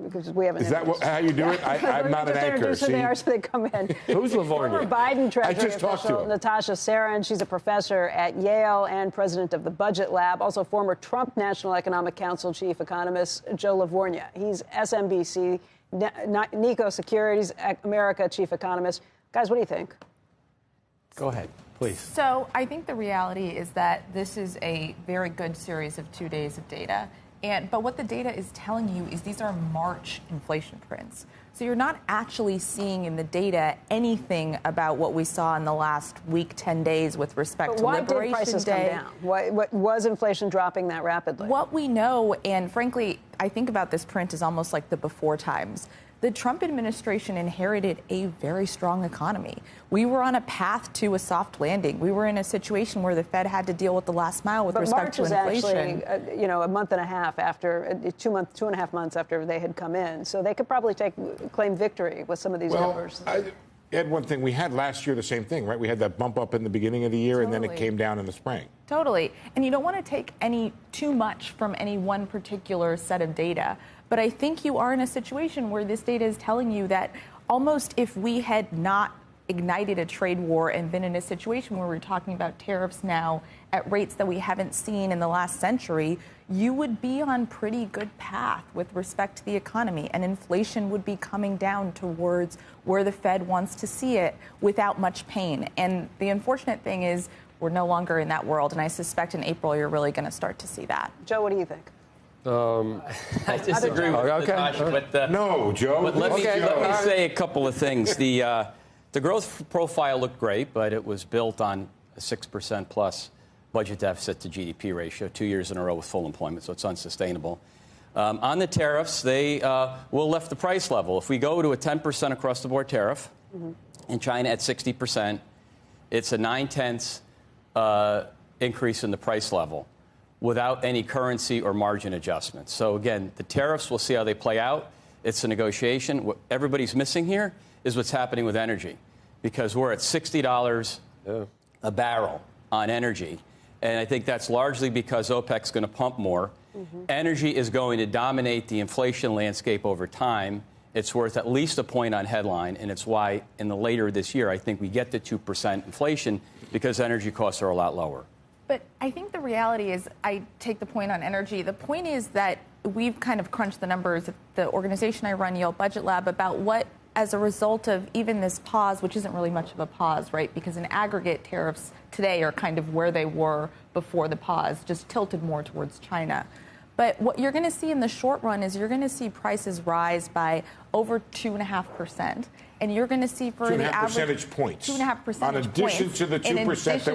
because we haven't. Is that how you do it? I'm not an anchor. Who they are, so they come in. Who's Lavorgna? Former Biden Treasury official Natasha Sarin. She's a professor at Yale and president of the Budget Lab. Also, former Trump National Economic Council chief economist Joe Lavorgna. He's SMBC, NEC Securities America chief economist. Guys, what do you think? Go ahead, please. So I think the reality is that this is a very good series of 2 days of data. But what the data is telling you is these are March inflation prints. So you're not actually seeing in the data anything about what we saw in the last week, 10 days with respect to Liberation Day. Why did prices come down? Why was inflation dropping that rapidly? What we know, and frankly, I think about this print as almost like the before times. The Trump administration inherited a very strong economy. We were on a path to a soft landing. We were in a situation where the Fed had to deal with the last mile with respect to inflation. March is actually, a month and a half after, 2.5 months after they had come in. So they could probably claim victory with some of these numbers. Ed, one thing, we had last year the same thing, right? We had that bump up in the beginning of the year, and then it came down in the spring. Totally. And you don't want to take too much from any one particular set of data. But I think you are in a situation where this data is telling you that almost if we had not ignited a trade war and been in a situation where we're talking about tariffs now at rates that we haven't seen in the last century, you would be on pretty good path with respect to the economy, and inflation would be coming down towards where the Fed wants to see it without much pain. And the unfortunate thing is we're no longer in that world, and I suspect in April you're really going to start to see that. Joe, what do you think? I disagree with Natasha. No, Joe. But let me say a couple of things. The growth profile looked great, but it was built on a 6% plus budget deficit to GDP ratio 2 years in a row with full employment, so it's unsustainable. On the tariffs, they will lift the price level. If we go to a 10% across-the-board tariff, in China at 60%, it's a 9/10 increase in the price level without any currency or margin adjustments. So, again, the tariffs, we'll see how they play out. It's a negotiation. What everybody's missing here is what's happening with energy, because we're at $60 a barrel on energy. And I think that's largely because OPEC's going to pump more. Energy is going to dominate the inflation landscape over time. It's worth at least a point on headline, and it's why in the later this year I think we get to 2% inflation, because energy costs are a lot lower. But I think the reality is, I take the point on energy. The point is that we've kind of crunched the numbers at the organization I run, Yale Budget Lab, about what, as a result of even this pause, which isn't really much of a pause, right? Because in aggregate, tariffs today are kind of where they were before the pause, just tilted more towards China. But what you're going to see in the short run is you're going to see prices rise by over 2.5%. And you're going to see for the average 2.5 percentage points. 2.5 percentage points. In addition to the 2%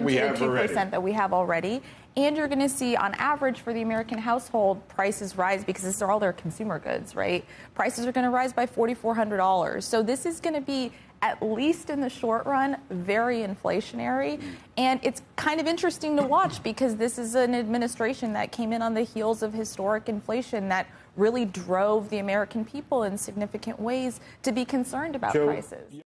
that we have already. And you're going to see, on average, for the American household, prices rise because these are all their consumer goods, right? Prices are going to rise by $4,400. So this is going to be, at least in the short run, very inflationary. And it's kind of interesting to watch because this is an administration that came in on the heels of historic inflation that really drove the American people in significant ways to be concerned about prices.